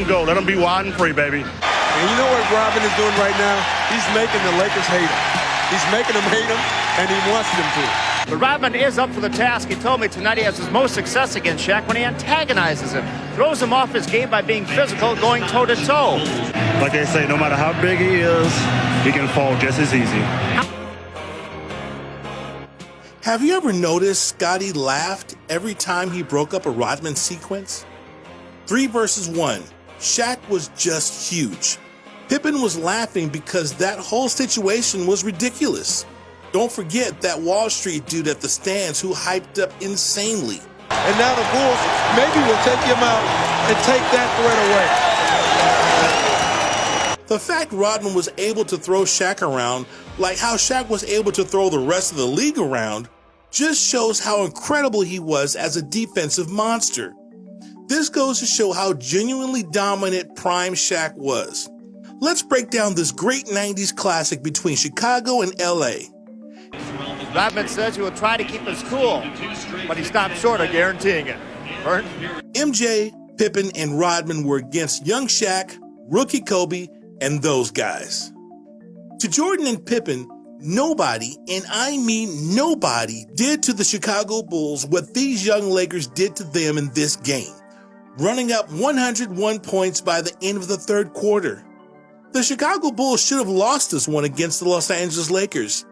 them go. Let them be wide and free, baby. And you know what Rodman is doing right now? He's making the Lakers hate him. He's making them hate him, and he wants them to. But Rodman is up for the task. He told me tonight he has his most success against Shaq when he antagonizes him, throws him off his game by being physical, going toe-to-toe. Like they say, no matter how big he is, he can fall just as easy. Have you ever noticed Scotty laughed every time he broke up a Rodman sequence? 3 versus 1. Shaq was just huge. Pippen was laughing because that whole situation was ridiculous. Don't forget that Wall Street dude at the stands who hyped up insanely. And now the Bulls maybe will take him out and take that threat away. The fact Rodman was able to throw Shaq around, like how Shaq was able to throw the rest of the league around, just shows how incredible he was as a defensive monster. This goes to show how genuinely dominant prime Shaq was. Let's break down this great 90s classic between Chicago and LA. Rodman says he will try to keep us cool, but he stopped short of guaranteeing it. Vern? MJ, Pippen, and Rodman were against young Shaq, rookie Kobe, and those guys. To Jordan and Pippen, nobody, and I mean nobody, did to the Chicago Bulls what these young Lakers did to them in this game, running up 101 points by the end of the third quarter. The Chicago Bulls should have lost this one against the Los Angeles Lakers.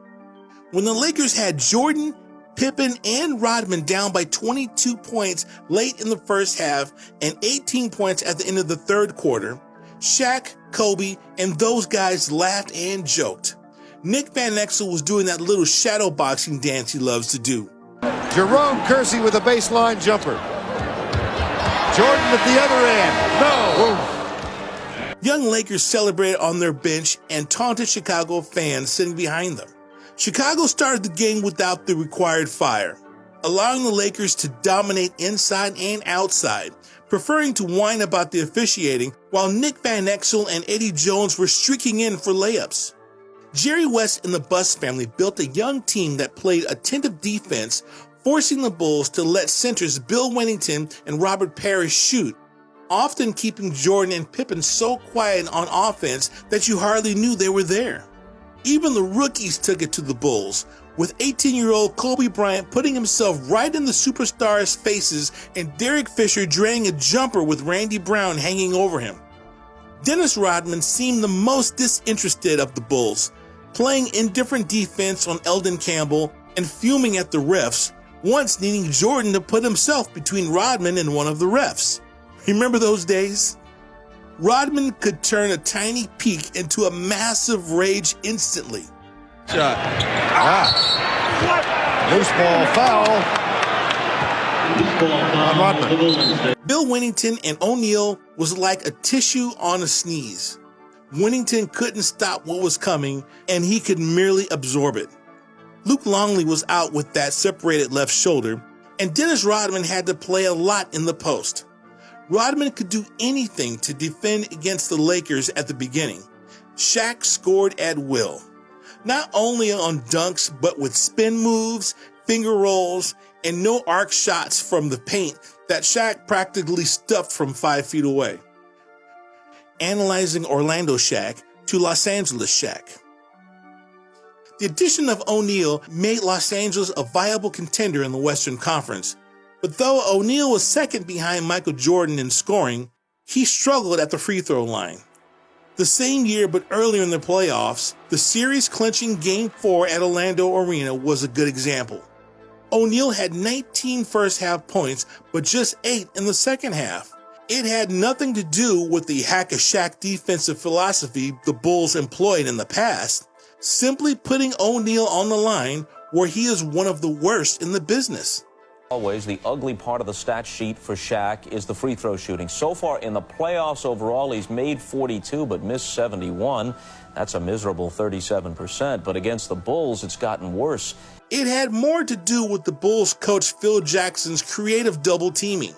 When the Lakers had Jordan, Pippen, and Rodman down by 22 points late in the first half and 18 points at the end of the third quarter, Shaq, Kobe, and those guys laughed and joked. Nick Van Exel was doing that little shadow boxing dance he loves to do. Jerome Kersey with a baseline jumper. Jordan at the other end. No. Young Lakers celebrated on their bench and taunted Chicago fans sitting behind them. Chicago started the game without the required fire, allowing the Lakers to dominate inside and outside, preferring to whine about the officiating while Nick Van Exel and Eddie Jones were streaking in for layups. Jerry West and the Buss family built a young team that played attentive defense, forcing the Bulls to let centers Bill Wennington and Robert Parrish shoot, often keeping Jordan and Pippen so quiet on offense that you hardly knew they were there. Even the rookies took it to the Bulls, with 18-year-old Kobe Bryant putting himself right in the superstars' faces and Derek Fisher draining a jumper with Randy Brown hanging over him. Dennis Rodman seemed the most disinterested of the Bulls, playing indifferent defense on Eldon Campbell and fuming at the refs, once needing Jordan to put himself between Rodman and one of the refs. Remember those days? Rodman could turn a tiny peak into a massive rage instantly. Shot. Loose ball foul on Rodman. Bill Wennington and O'Neal was like a tissue on a sneeze. Wennington couldn't stop what was coming, and he could merely absorb it. Luke Longley was out with that separated left shoulder, and Dennis Rodman had to play a lot in the post. Rodman could do anything to defend against the Lakers at the beginning. Shaq scored at will, not only on dunks, but with spin moves, finger rolls, and no arc shots from the paint that Shaq practically stuffed from 5 feet away. Analyzing Orlando Shaq to Los Angeles Shaq. The addition of O'Neal made Los Angeles a viable contender in the Western Conference, but though O'Neal was second behind Michael Jordan in scoring, he struggled at the free throw line. The same year, but earlier in the playoffs, the series-clinching Game 4 at Orlando Arena was a good example. O'Neal had 19 first-half points, but just 8 in the second half. It had nothing to do with the hack-a-Shaq defensive philosophy the Bulls employed in the past, simply putting O'Neal on the line where he is one of the worst in the business. Always, the ugly part of the stat sheet for Shaq is the free throw shooting. So far in the playoffs overall, he's made 42 but missed 71. That's a miserable 37%. But against the Bulls, it's gotten worse. It had more to do with the Bulls coach Phil Jackson's creative double teaming.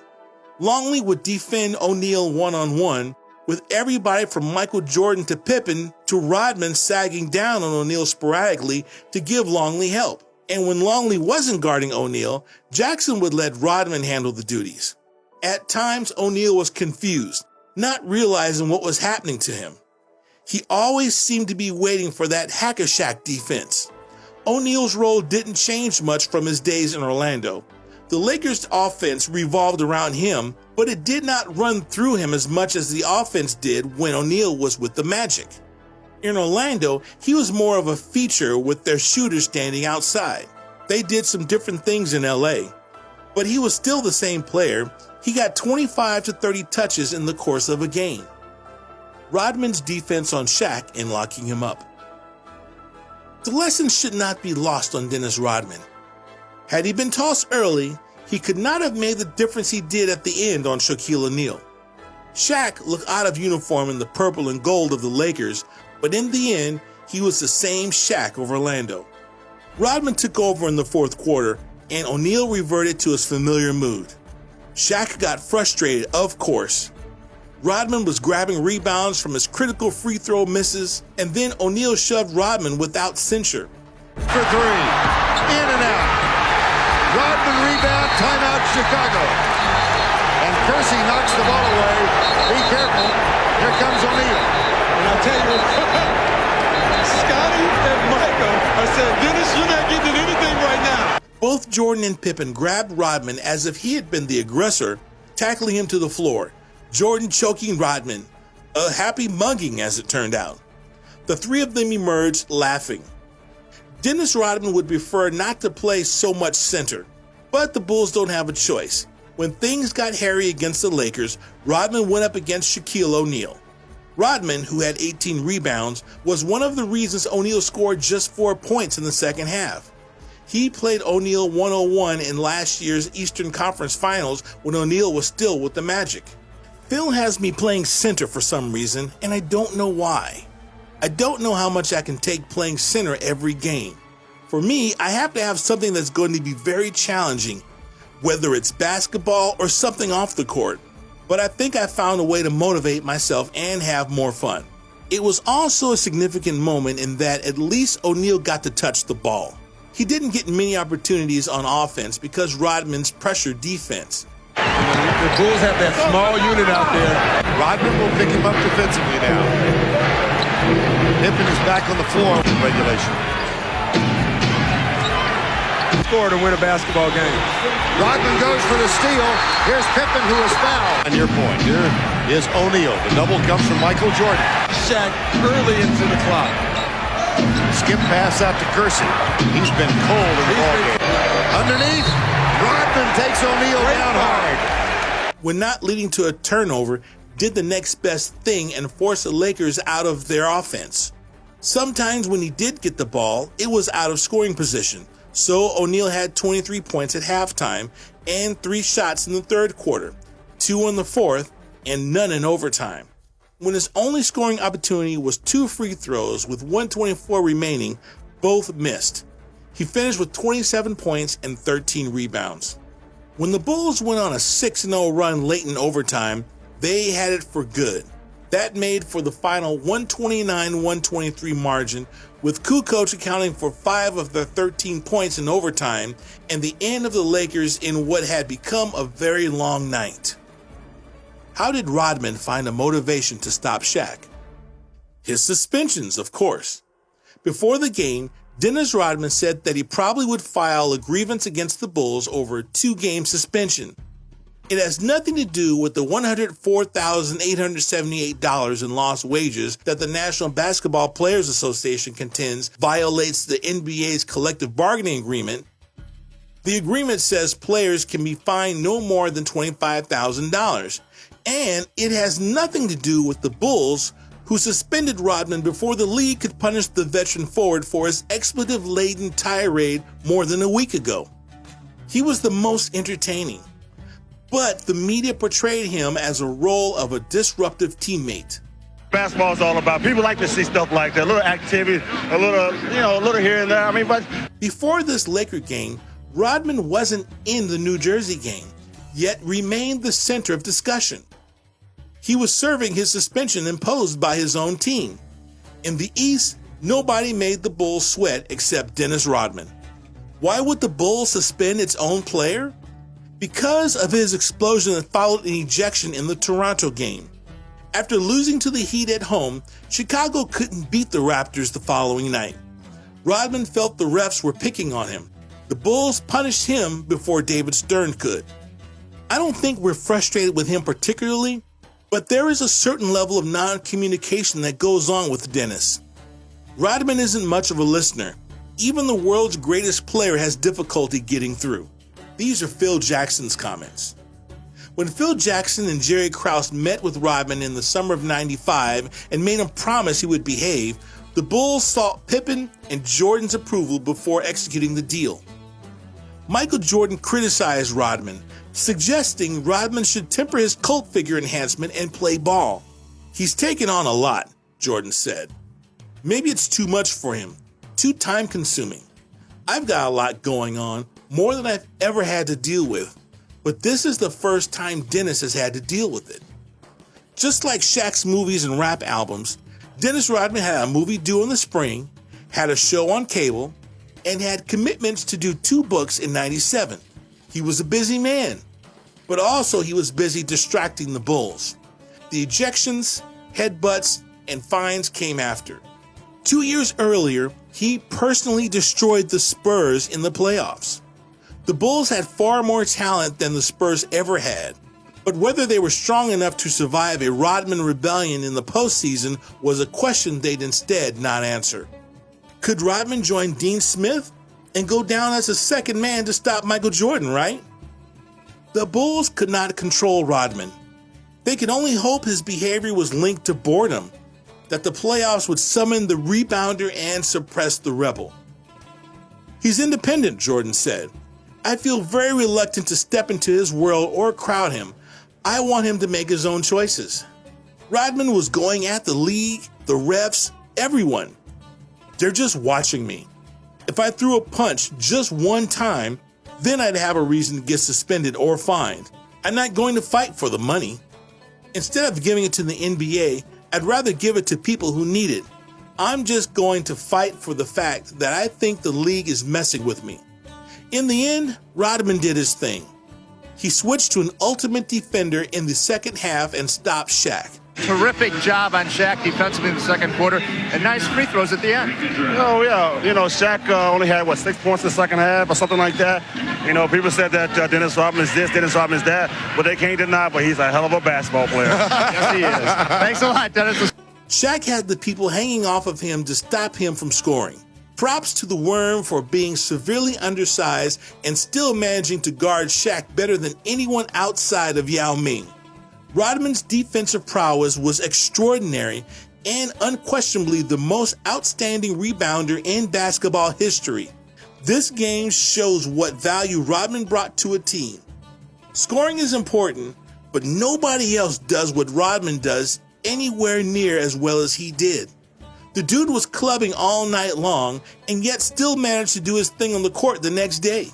Longley would defend O'Neal one-on-one, with everybody from Michael Jordan to Pippen to Rodman sagging down on O'Neal sporadically to give Longley help. And when Longley wasn't guarding O'Neal, Jackson would let Rodman handle the duties. At times, O'Neal was confused, not realizing what was happening to him. He always seemed to be waiting for that hack-a-Shaq defense. O'Neal's role didn't change much from his days in Orlando. The Lakers' offense revolved around him, but it did not run through him as much as the offense did when O'Neal was with the Magic. In Orlando, he was more of a feature with their shooters standing outside. They did some different things in LA, but he was still the same player. He got 25 to 30 touches in the course of a game. Rodman's defense on Shaq in locking him up. The lesson should not be lost on Dennis Rodman. Had he been tossed early, he could not have made the difference he did at the end on Shaquille O'Neal. Shaq looked out of uniform in the purple and gold of the Lakers, but in the end, he was the same Shaq of Orlando. Rodman took over in the fourth quarter, and O'Neal reverted to his familiar mood. Shaq got frustrated, of course. Rodman was grabbing rebounds from his critical free throw misses, and then O'Neal shoved Rodman without censure. For three, in and out. Rodman rebound, timeout Chicago. And Kersey knocks the ball away. Be careful, here comes O'Neal. And I tell you what, Scotty and Michael, I said, Dennis, you're not getting anything right now. Both Jordan and Pippen grabbed Rodman as if he had been the aggressor, tackling him to the floor. Jordan choking Rodman, a happy mugging as it turned out. The three of them emerged laughing. Dennis Rodman would prefer not to play so much center, but the Bulls don't have a choice. When things got hairy against the Lakers, Rodman went up against Shaquille O'Neal. Rodman, who had 18 rebounds, was one of the reasons O'Neal scored just 4 points in the second half. He played O'Neal 101 in last year's Eastern Conference Finals when O'Neal was still with the Magic. Phil has me playing center for some reason, and I don't know why. I don't know how much I can take playing center every game. For me, I have to have something that's going to be very challenging, whether it's basketball or something off the court. But I think I found a way to motivate myself and have more fun. It was also a significant moment in that at least O'Neal got to touch the ball. He didn't get many opportunities on offense because Rodman's pressure defense. The Bulls have that small unit out there. Rodman will pick him up defensively now. Pippen is back on the floor in regulation. Score to win a basketball game. Rodman goes for the steal. Here's Pippen, who is fouled. On your point, here is O'Neal. The double comes from Michael Jordan. Shaq early into the clock. Skip pass out to Kersey. He's been cold in the ballgame. Underneath, Rodman takes O'Neal down hard. When not leading to a turnover, did the next best thing and forced the Lakers out of their offense. Sometimes when he did get the ball, it was out of scoring position. So O'Neal had 23 points at halftime and 3 shots in the third quarter, 2 in the fourth, and none in overtime. When his only scoring opportunity was 2 free throws with 1:24 remaining, both missed. He finished with 27 points and 13 rebounds. When the Bulls went on a 6-0 run late in overtime, they had it for good. That made for the final 129-123 margin, with Kukoc accounting for 5 of their 13 points in overtime and the end of the Lakers in what had become a very long night. How did Rodman find a motivation to stop Shaq? His suspensions, of course. Before the game, Dennis Rodman said that he probably would file a grievance against the Bulls over a 2-game suspension. It has nothing to do with the $104,878 in lost wages that the National Basketball Players Association contends violates the NBA's collective bargaining agreement. The agreement says players can be fined no more than $25,000, and it has nothing to do with the Bulls, who suspended Rodman before the league could punish the veteran forward for his expletive-laden tirade more than a week ago. He was the most entertaining, but the media portrayed him as a role of a disruptive teammate. Basketball is all about. People like to see stuff like that, a little activity, a little here and there. But before this Laker game, Rodman wasn't in the New Jersey game, yet remained the center of discussion. He was serving his suspension imposed by his own team. In the East, nobody made the Bulls sweat except Dennis Rodman. Why would the Bulls suspend its own player? Because of his explosion that followed an ejection in the Toronto game. After losing to the Heat at home, Chicago couldn't beat the Raptors the following night. Rodman felt the refs were picking on him. The Bulls punished him before David Stern could. I don't think we're frustrated with him particularly, but there is a certain level of non-communication that goes on with Dennis. Rodman isn't much of a listener. Even the world's greatest player has difficulty getting through. These are Phil Jackson's comments. When Phil Jackson and Jerry Krause met with Rodman in the summer of '95 and made him promise he would behave, the Bulls sought Pippen and Jordan's approval before executing the deal. Michael Jordan criticized Rodman, suggesting Rodman should temper his cult figure enhancement and play ball. "He's taken on a lot," Jordan said. "Maybe it's too much for him, too time-consuming. I've got a lot going on, more than I've ever had to deal with, but this is the first time Dennis has had to deal with it." Just like Shaq's movies and rap albums, Dennis Rodman had a movie due in the spring, had a show on cable, and had commitments to do 2 books in '97. He was a busy man, but also he was busy distracting the Bulls. The ejections, headbutts, and fines came after. 2 years earlier, he personally destroyed the Spurs in the playoffs. The Bulls had far more talent than the Spurs ever had, but whether they were strong enough to survive a Rodman rebellion in the postseason was a question they'd instead not answer. Could Rodman join Dean Smith and go down as a second man to stop Michael Jordan, right? The Bulls could not control Rodman. They could only hope his behavior was linked to boredom, that the playoffs would summon the rebounder and suppress the rebel. "He's independent," Jordan said. "I feel very reluctant to step into his world or crowd him. I want him to make his own choices." Rodman was going at the league, the refs, everyone. "They're just watching me. If I threw a punch just one time, then I'd have a reason to get suspended or fined. I'm not going to fight for the money. Instead of giving it to the NBA, I'd rather give it to people who need it. I'm just going to fight for the fact that I think the league is messing with me." In the end, Rodman did his thing. He switched to an ultimate defender in the second half and stopped Shaq. Terrific job on Shaq defensively in the second quarter, and nice free throws at the end. Oh, yeah. Shaq only had, 6 points in the second half or something like that. People said that Dennis Rodman is this, Dennis Rodman is that, but they can't deny, but he's a hell of a basketball player. Yes, he is. Thanks a lot, Dennis. Shaq had the people hanging off of him to stop him from scoring. Props to the Worm for being severely undersized and still managing to guard Shaq better than anyone outside of Yao Ming. Rodman's defensive prowess was extraordinary and unquestionably the most outstanding rebounder in basketball history. This game shows what value Rodman brought to a team. Scoring is important, but nobody else does what Rodman does anywhere near as well as he did. The dude was clubbing all night long and yet still managed to do his thing on the court the next day.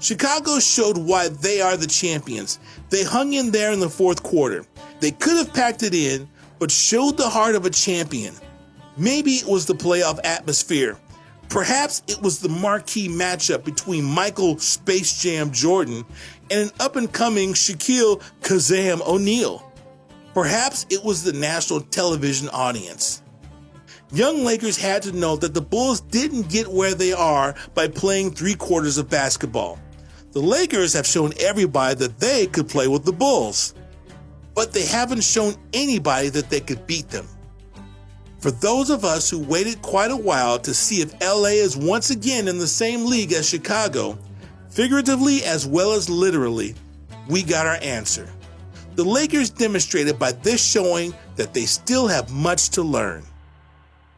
Chicago showed why they are the champions. They hung in there in the fourth quarter. They could have packed it in, but showed the heart of a champion. Maybe it was the playoff atmosphere. Perhaps it was the marquee matchup between Michael Space Jam Jordan and an up-and-coming Shaquille Kazam O'Neal. Perhaps it was the national television audience. Young Lakers had to know that the Bulls didn't get where they are by playing 3 quarters of basketball. The Lakers have shown everybody that they could play with the Bulls, but they haven't shown anybody that they could beat them. For those of us who waited quite a while to see if LA is once again in the same league as Chicago, figuratively as well as literally, we got our answer. The Lakers demonstrated by this showing that they still have much to learn.